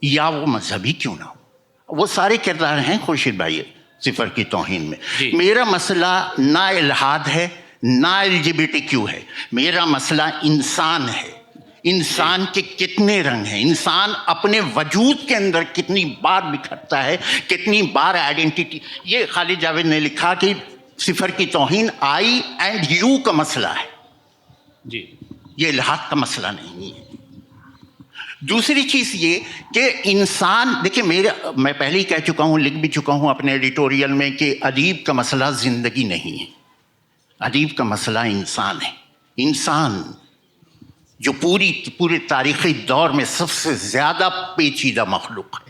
یا وہ مذہبی کیوں نہ ہو, وہ سارے کردار ہیں خورشید بھائی صفر کی توہین میں. میرا مسئلہ نہ الحاد ہے نہ LGBTQ ہے, میرا مسئلہ انسان ہے. انسان کے کتنے رنگ ہیں, انسان اپنے وجود کے اندر کتنی بار بکھرتا ہے, کتنی بار آئیڈینٹی. یہ خالد جاوید نے لکھا کہ صفر کی توہین آئی اینڈ یو کا مسئلہ ہے, جی یہ الحاد کا مسئلہ نہیں ہے. دوسری چیز یہ کہ انسان دیکھیں, میں پہلے ہی کہہ چکا ہوں, لکھ بھی چکا ہوں اپنے ایڈیٹوریل میں کہ ادیب کا مسئلہ زندگی نہیں ہے, ادیب کا مسئلہ انسان ہے. انسان جو پورے تاریخی دور میں سب سے زیادہ پیچیدہ مخلوق ہے.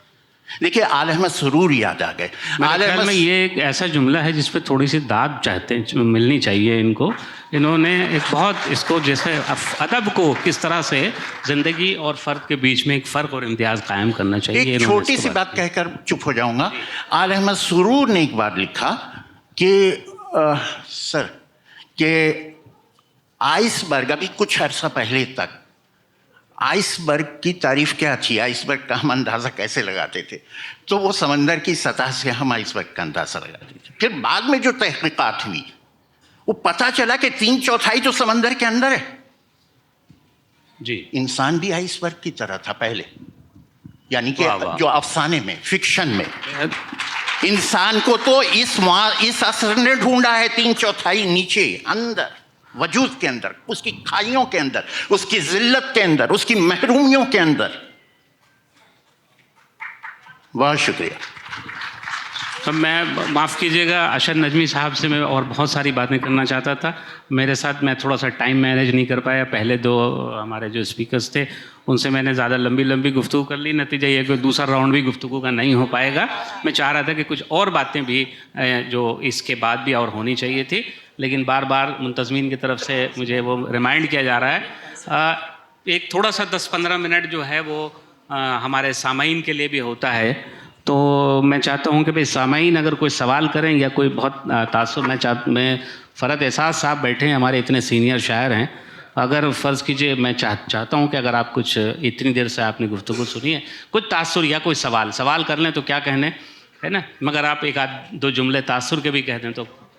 دیکھیے آل احمد سرور یاد آ گئے. میرے خیال میں یہ ایک ایسا جملہ ہے جس پہ تھوڑی سی داد چاہتے ہیں ملنی چاہیے ان کو. انہوں نے ایک بہت اس کو جیسے ادب کو کس طرح سے زندگی اور فرد کے بیچ میں ایک فرق اور امتیاز قائم کرنا چاہیے. ایک چھوٹی سی بات کہہ کر چپ ہو جاؤں گا. آل احمد سرور نے ایک بار لکھا کہ سر کہ آئس برگ, ابھی کچھ عرصہ پہلے تک آئس برگ کی تعریف کیا تھی, آئس برگ کا ہم اندازہ کیسے لگاتے تھے, تو وہ سمندر کی سطح سے ہم آئس برگ کا اندازہ لگاتے تھے. پھر بعد میں جو تحقیقات ہوئی وہ پتہ چلا کہ 3/4 تو سمندر کے اندر ہے. جی انسان بھی آئس برگ کی طرح تھا پہلے, یعنی کہ جو افسانے میں فکشن میں انسان کو تو اس اثر نے ڈھونڈا ہے 3/4 نیچے اندر وجود کے اندر, اس کی کھائیوں کے اندر, اس کی ذلت کے اندر, اس کی محرومیوں کے اندر. بہت شکریہ. تو میں معاف کیجیے گا، اشر نجمی صاحب سے میں اور بہت ساری باتیں کرنا چاہتا تھا، میرے ساتھ میں تھوڑا سا ٹائم مینیج نہیں کر پایا. پہلے دو ہمارے جو اسپیکرز تھے ان سے میں نے زیادہ لمبی گفتگو کر لی، نتیجہ یہ کہ دوسرا راؤنڈ بھی گفتگو کا نہیں ہو پائے گا. میں چاہ رہا تھا کہ کچھ اور باتیں بھی جو اس کے بعد بھی اور ہونی چاہیے تھی، لیکن بار بار منتظمین کی طرف سے مجھے وہ ریمائنڈ کیا جا رہا ہے. ایک تھوڑا سا 10-15 منٹ جو ہے وہ ہمارے سامعین کے لیے بھی ہوتا ہے، تو میں چاہتا ہوں کہ بھئی سامعین اگر کوئی سوال کریں یا کوئی بہت تاثر، میں فرحت احساس صاحب بیٹھے ہیں، ہمارے اتنے سینئر شاعر ہیں، اگر فرض کیجئے میں چاہتا ہوں کہ اگر آپ کچھ اتنی دیر سے آپ نے گفتگو سنی ہے، کچھ تاثر یا کوئی سوال کر لیں تو کیا کہنے ہے نا، مگر آپ ایک آدھ دو جملے تاثر کے بھی کہہ دیں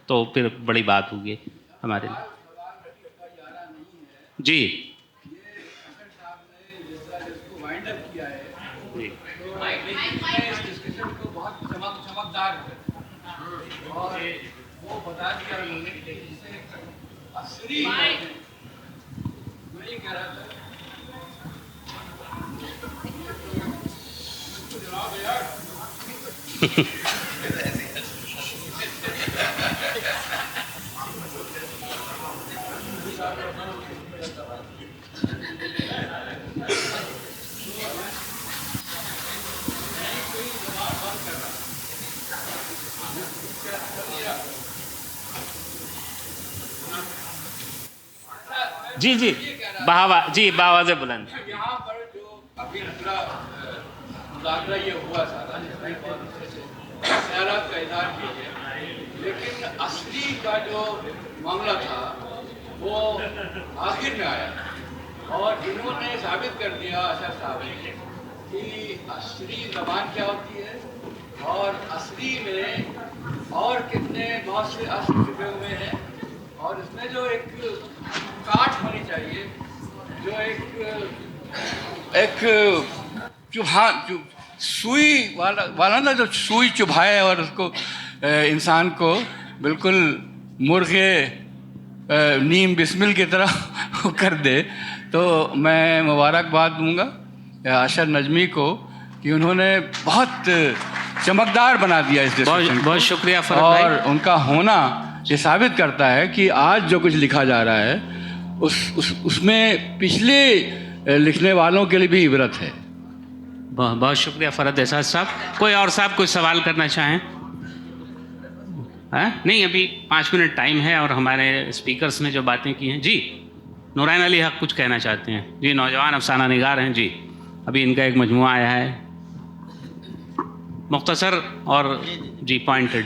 تو پھر بڑی بات ہوگی ہمارے لیے. جی جی جی بآواز بلند. یہاں پر جو ابھی مذاکرہ یہ ہوا سارا خیالات کا اظہار کیجیے، لیکن اصلی کا جو معاملہ تھا وہ آخر میں آیا اور انہوں نے ثابت کر دیا اشر صاحب نے کہ اصلی زبان کیا ہوتی ہے اور اصلی میں اور کتنے بہت سے اصل چھپے ہوئے ہیں، اور اس میں جو ایک کاٹ ہونی چاہیے، جو ایک سوئی والا نا، جو سوئی چبھائے اور اس کو انسان کو بالکل مرغے نیم بسمل کی طرح کر دے. تو میں مبارکباد دوں گا اشر نجمی کو کہ انہوں نے بہت چمکدار بنا دیا اس ڈسکشن. بہت شکریہ فرحت بھائی. اور ان کا ہونا یہ ثابت کرتا ہے کہ آج جو کچھ لکھا جا رہا ہے اس میں پچھلے لکھنے والوں کے لیے بھی عبرت ہے. بہت شکریہ فرحت احساس صاحب. کوئی اور صاحب کوئی سوال کرنا چاہیں؟ نہیں، ابھی 5 منٹ ٹائم ہے اور ہمارے اسپیکرز نے جو باتیں کی ہیں. جی نورین علی حق کچھ کہنا چاہتے ہیں. جی نوجوان افسانہ نگار ہیں. جی ابھی ان کا ایک مجموعہ آیا ہے، مختصر اور جی پوائنٹڈ.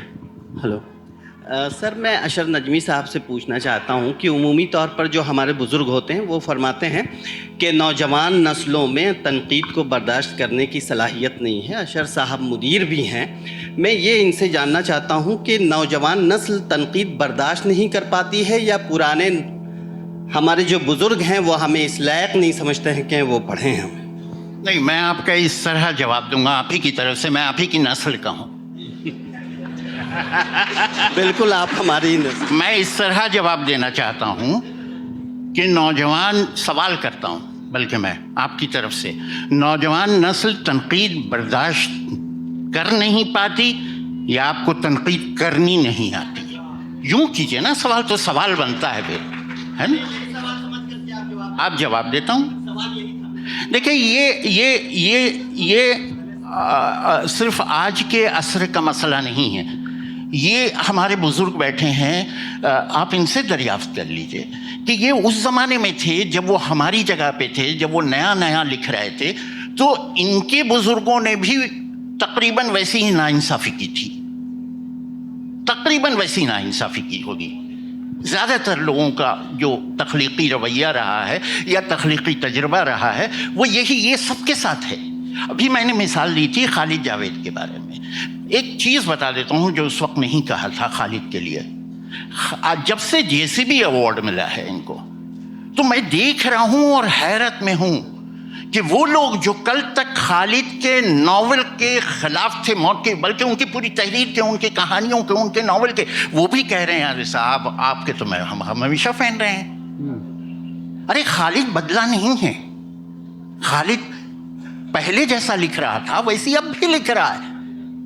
ہلو سر، میں اشر نجمی صاحب سے پوچھنا چاہتا ہوں کہ عمومی طور پر جو ہمارے بزرگ ہوتے ہیں وہ فرماتے ہیں کہ نوجوان نسلوں میں تنقید کو برداشت کرنے کی صلاحیت نہیں ہے. اشر صاحب مدیر بھی ہیں. میں یہ ان سے جاننا چاہتا ہوں کہ نوجوان نسل تنقید برداشت نہیں کر پاتی ہے یا پرانے ہمارے جو بزرگ ہیں وہ ہمیں اس لائق نہیں سمجھتے ہیں کہ وہ پڑھیں ہم؟ نہیں، میں آپ کا اس طرح جواب دوں گا، آپ ہی کی طرف سے، میں آپ ہی کی نسل کا ہوں. بالکل آپ ہماری نسل. میں اس طرح جواب دینا چاہتا ہوں کہ نوجوان، سوال کرتا ہوں بلکہ میں آپ کی طرف سے، نوجوان نسل تنقید برداشت کر نہیں پاتی یا آپ کو تنقید کرنی نہیں آتی؟ یوں کیجئے نا، سوال تو سوال بنتا ہے پھر، ہے نا؟ آپ جواب دیتا ہوں. دیکھیں یہ صرف آج کے عصر کا مسئلہ نہیں ہے، یہ ہمارے بزرگ بیٹھے ہیں، آپ ان سے دریافت کر لیجئے کہ یہ اس زمانے میں تھے جب وہ ہماری جگہ پہ تھے، جب وہ نیا لکھ رہے تھے، تو ان کے بزرگوں نے بھی تقریباً ویسی ہی ناانصافی کی تھی، تقریباً ویسی ناانصافی کی ہوگی. زیادہ تر لوگوں کا جو تخلیقی رویہ رہا ہے یا تخلیقی تجربہ رہا ہے وہ یہ سب کے ساتھ ہے. ابھی میں نے مثال دی تھی خالد جاوید کے بارے میں. ایک چیز بتا دیتا ہوں جو اس وقت نہیں کہا تھا خالد کے لیے. جب سے JCB ایوارڈ ملا ہے ان کو، تو میں دیکھ رہا ہوں اور حیرت میں ہوں کہ وہ لوگ جو کل تک خالد کے ناول کے خلاف تھے، موت کے، بلکہ ان کی پوری تحریر کے، ان کی کہانیوں کے، ان کے ناول کے، وہ بھی کہہ رہے ہیں ارے صاحب آپ کے تو ہم ہمیشہ فین رہے ہیں. ارے خالد بدلا نہیں ہے، خالد پہلے جیسا لکھ رہا تھا ویسی اب بھی لکھ رہا ہے.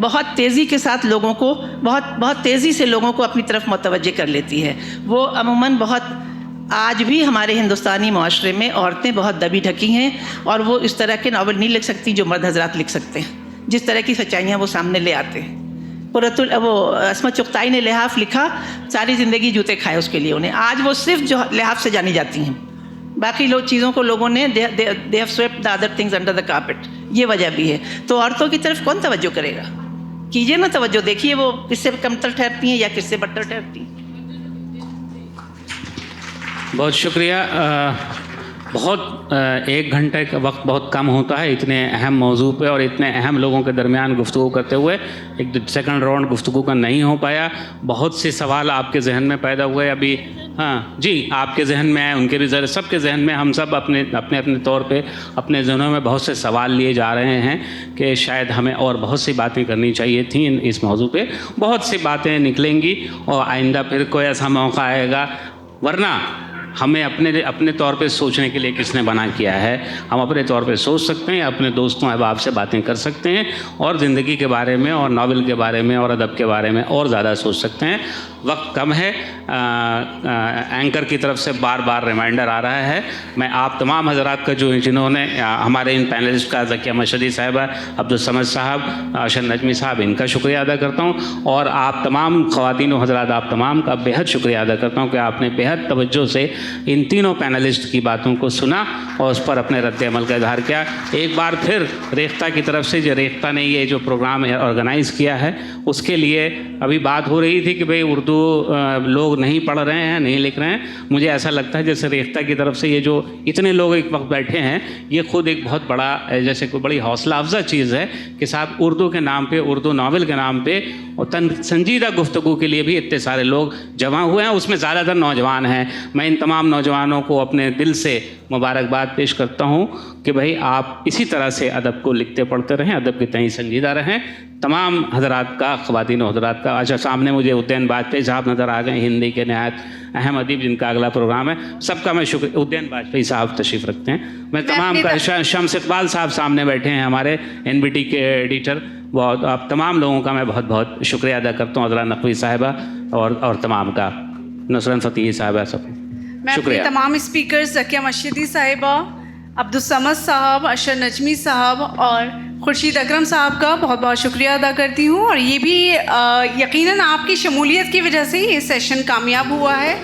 بہت تیزی کے ساتھ لوگوں کو بہت تیزی سے لوگوں کو اپنی طرف متوجہ کر لیتی ہے. وہ عموماً آج بھی ہمارے ہندوستانی معاشرے میں عورتیں بہت دبی ڈھکی ہیں اور وہ اس طرح کے ناول نہیں لکھ سکتی جو مرد حضرات لکھ سکتے ہیں, جس طرح کی سچائیاں وہ سامنے لے آتے ہیں. وہ عصمت چغتائی نے لحاف لکھا, ساری زندگی جوتے کھائے اس کے لیے انہیں. آج وہ صرف جو لحاف سے جانی جاتی ہیں, باقی چیزوں کو لوگوں نے they have swept the other things under the carpet. یہ وجہ بھی ہے. تو عورتوں کی طرف کون توجہ کرے گا؟ کیجیے نا توجہ, دیکھیے وہ کس سے کمتر ٹھہرتی ہیں یا کس سے بدتر ٹھہرتی ہیں. بہت شکریہ. بہت 1 گھنٹے کا وقت بہت کم ہوتا ہے اتنے اہم موضوع پہ اور اتنے اہم لوگوں کے درمیان گفتگو کرتے ہوئے. ایک سیکنڈ راؤنڈ گفتگو کا نہیں ہو پایا. بہت سے سوال آپ کے ذہن میں پیدا ہوئے ابھی. ہاں جی, آپ کے ذہن میں آئے, ان کے بھی سب کے ذہن میں. ہم سب اپنے اپنے طور پہ اپنے ذہنوں میں بہت سے سوال لیے جا رہے ہیں کہ شاید ہمیں اور بہت سی باتیں کرنی چاہیے تھیں اس موضوع پہ. بہت سی باتیں نکلیں گی اور آئندہ پھر کوئی ایسا موقع آئے گا. ورنہ ہمیں اپنے طور پہ سوچنے کے لیے کس نے بنا کیا ہے. ہم اپنے طور پہ سوچ سکتے ہیں, اپنے دوستوں احباب سے باتیں کر سکتے ہیں اور زندگی کے بارے میں اور ناول کے بارے میں اور ادب کے بارے میں اور زیادہ سوچ سکتے ہیں. وقت کم ہے. اینکر کی طرف سے بار بار ریمائنڈر آ رہا ہے. میں آپ تمام حضرات کا جنہوں نے ہمارے ان پینلسٹ کا, ذکیہ مشہدی صاحبہ, عبدالصمد صاحب, اشر نجمی صاحب, ان کا شکریہ ادا کرتا ہوں. اور آپ تمام خواتین و حضرات, آپ تمام کا بےحد شکریہ ادا کرتا ہوں کہ آپ نے بےحد توجہ سے ان تینوں پینلسٹ کی باتوں کو سنا اور اس پر اپنے رد عمل کا اظہار کیا. ایک بار پھر ریختہ کی طرف سے, جو ریختہ نے یہ جو پروگرام آرگنائز کیا ہے اس کے لیے ابھی بات ہو رہی تھی کہ بھئی اردو لوگ نہیں پڑھ رہے ہیں, نہیں لکھ رہے ہیں. مجھے ایسا لگتا ہے جیسے ریختہ کی طرف سے یہ جو اتنے لوگ ایک وقت بیٹھے ہیں, یہ خود ایک بہت بڑا, جیسے کوئی بڑی حوصلہ افزا چیز ہے کہ صاحب اردو کے نام پہ, اردو ناول کے نام پہ اور سنجیدہ گفتگو کے لیے بھی اتنے سارے لوگ جمع ہوئے ہیں. اس میں زیادہ تر نوجوان ہیں. میں ان تمام نوجوانوں کو اپنے دل سے مبارکباد پیش کرتا ہوں کہ بھئی آپ اسی طرح سے ادب کو لکھتے پڑھتے رہیں, ادب کے تئیں سنجیدہ رہیں. تمام حضرات کا, خواتین و حضرات کا. اچھا, سامنے مجھے ادین واجپئی صاحب نظر آ گئے, ہندی کے نہایت اہم ادیب جن کا اگلا پروگرام ہے. سب کا میں شکریہ. ادین واجپئی صاحب تشریف رکھتے ہیں. میں تمام کا, شمس اقبال صاحب سامنے بیٹھے ہیں, ہمارے NBT کے ایڈیٹر. بہت آپ تمام لوگوں کا میں بہت بہت شکریہ ادا کرتا ہوں. عذرا نقوی صاحبہ اور تمام کا, نصرت فتحی صاحبہ, سب شکریہ. تمام اسپیکرز, ذکیہ مشہدی صاحبہ, عبدالصمد صاحب, اشر نجمی صاحب اور خورشید اکرم صاحب کا بہت بہت شکریہ ادا کرتی ہوں. اور یہ بھی یقیناً آپ کی شمولیت کی وجہ سے یہ سیشن کامیاب ہوا ہے.